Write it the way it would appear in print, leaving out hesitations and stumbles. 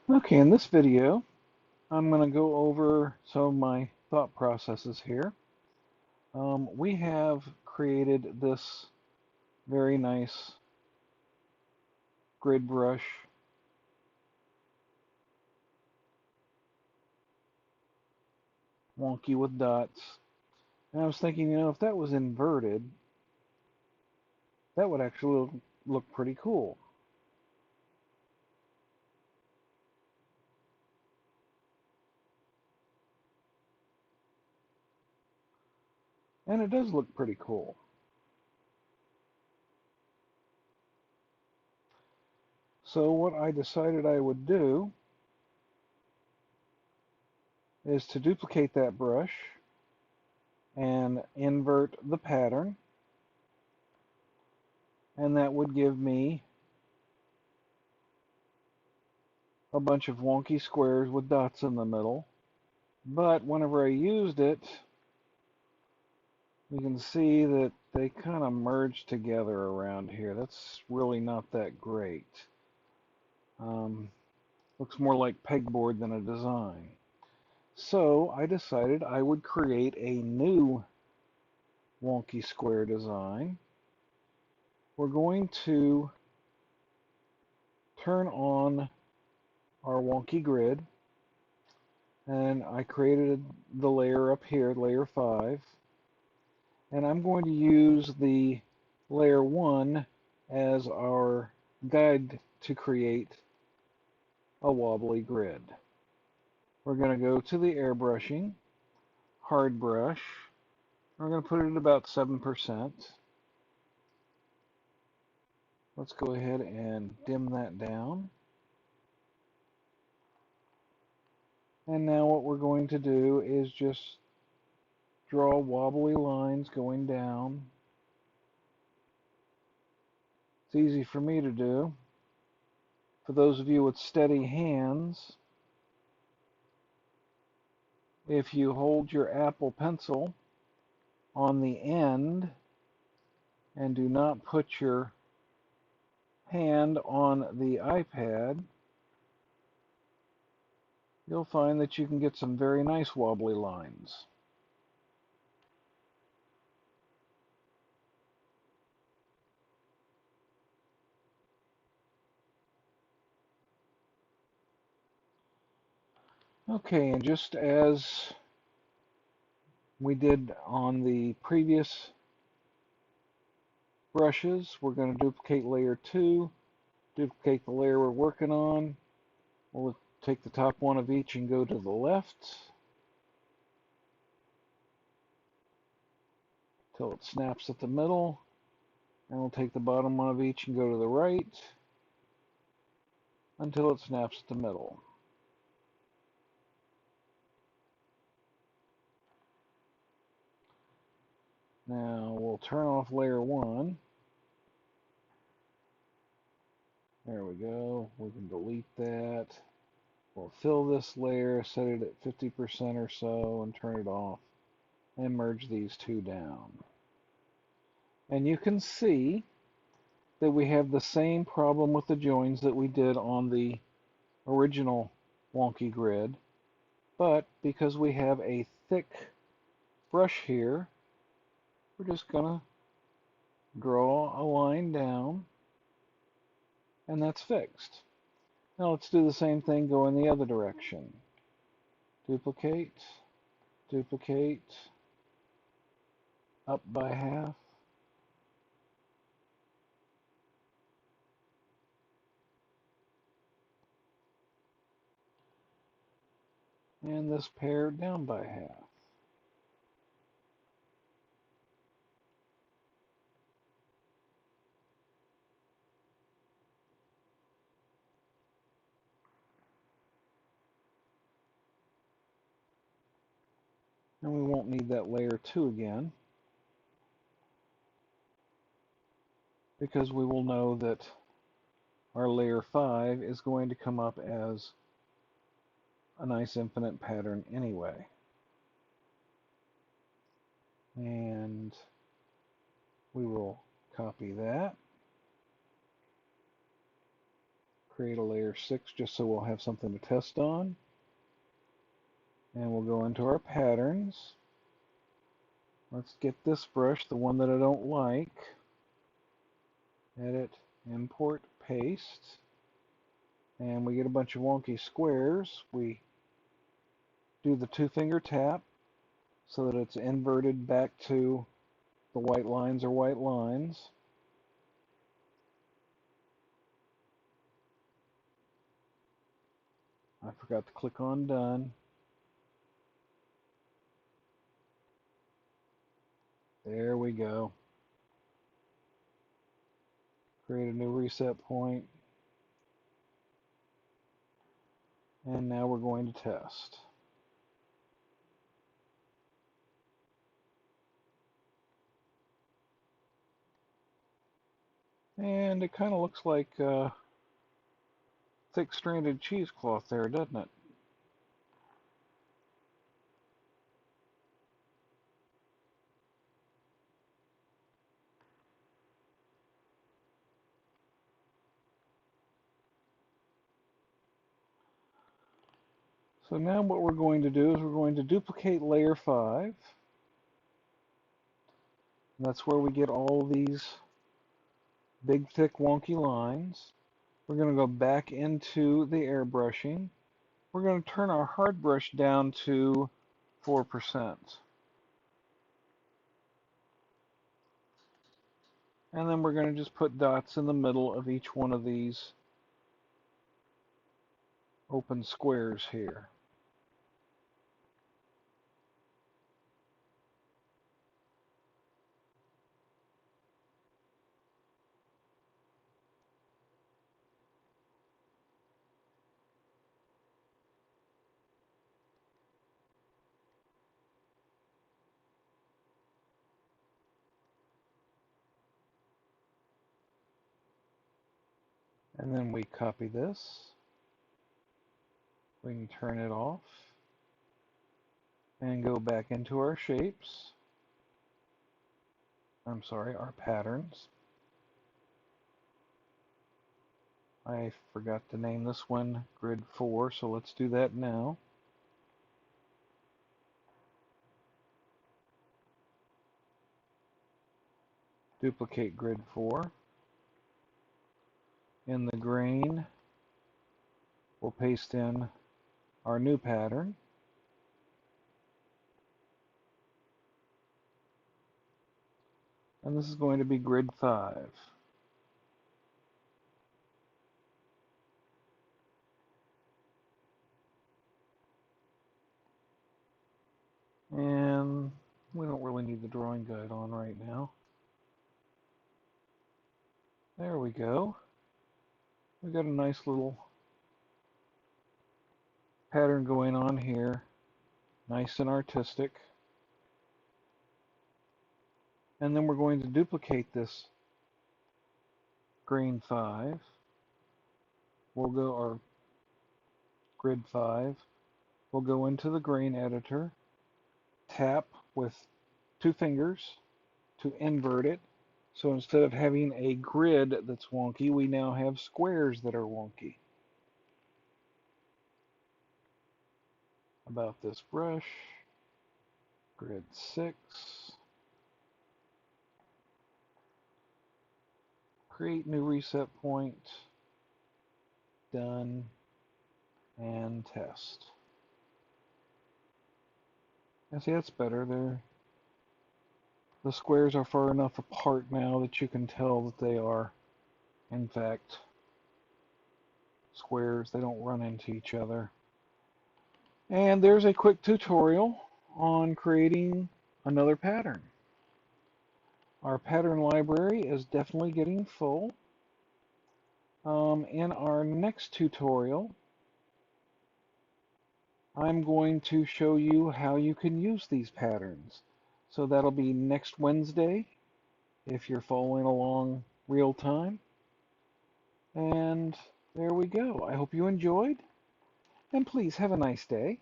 Okay, in this video, I'm going to go over some of my thought processes here. We have created this very nice grid brush, wonky with dots. And I was thinking, if that was inverted, that would actually look pretty cool. And it does look pretty cool. So what I decided I would do is to duplicate that brush and invert the pattern, and that would give me a bunch of wonky squares with dots in the middle. But whenever I used it, you can see that they kind of merged together around here. That's really not that great. Looks more like pegboard than a design. So I decided I would create a new wonky square design. We're going to turn on our wonky grid, and I created the layer up here, layer 5, and I'm going to use the layer 1 as our guide to create a wobbly grid. We're going to go to the airbrushing, hard brush. We're going to put it at about 7%. Let's go ahead and dim that down. And now what we're going to do is just draw wobbly lines going down. It's easy for me to do. For those of you with steady hands, if you hold your Apple Pencil on the end and do not put your hand on the iPad, you'll find that you can get some very nice wobbly lines. Okay, and just as we did on the previous brushes, we're going to duplicate layer 2, duplicate the layer we're working on. We'll take the top one of each and go to the left till it snaps at the middle. And we'll take the bottom one of each and go to the right until it snaps at the middle. Now we'll turn off layer 1. There we go. We can delete that. We'll fill this layer, set it at 50% or so, and turn it off, and merge these two down. And you can see that we have the same problem with the joins that we did on the original wonky grid, but because we have a thick brush here, we're just going to draw a line down, and that's fixed. Now let's do the same thing, go in the other direction. Duplicate, duplicate, up by half. And this pair down by half. And we won't need that layer 2 again, because we will know that our layer 5 is going to come up as a nice infinite pattern anyway. And we will copy that, create a layer 6 just so we'll have something to test on. And we'll go into our patterns. Let's get this brush, the one that I don't like. Edit, import, paste. And we get a bunch of wonky squares. We do the two-finger tap so that it's inverted back to the white lines are white lines. I forgot to click on done. There we go. Create a new reset point. And now we're going to test. And it kind of looks like thick stranded cheesecloth there, doesn't it? So now what we're going to do is we're going to duplicate layer 5. That's where we get all these big, thick, wonky lines. We're going to go back into the airbrushing. We're going to turn our hard brush down to 4%. And then we're going to just put dots in the middle of each one of these open squares here. And then we copy this. We can turn it off and go back into our shapes. I'm sorry, our patterns. I forgot to name this one grid 4, so let's do that now. Duplicate grid 4. In the grain, we'll paste in our new pattern. And this is going to be grid 5. And we don't really need the drawing guide on right now. There we go. We've got a nice little pattern going on here. Nice and artistic. And then we're going to duplicate this grain 5. We'll go, or grid 5. We'll go into the grain editor, tap with two fingers to invert it. So instead of having a grid that's wonky, we now have squares that are wonky. About this brush, grid 6. Create new reset point. Done. And test. And see, that's better. The squares are far enough apart now that you can tell that they are, in fact, squares. They don't run into each other. And there's a quick tutorial on creating another pattern. Our pattern library is definitely getting full. In our next tutorial, I'm going to show you how you can use these patterns. So that'll be next Wednesday, if you're following along real time. And there we go. I hope you enjoyed, and please have a nice day.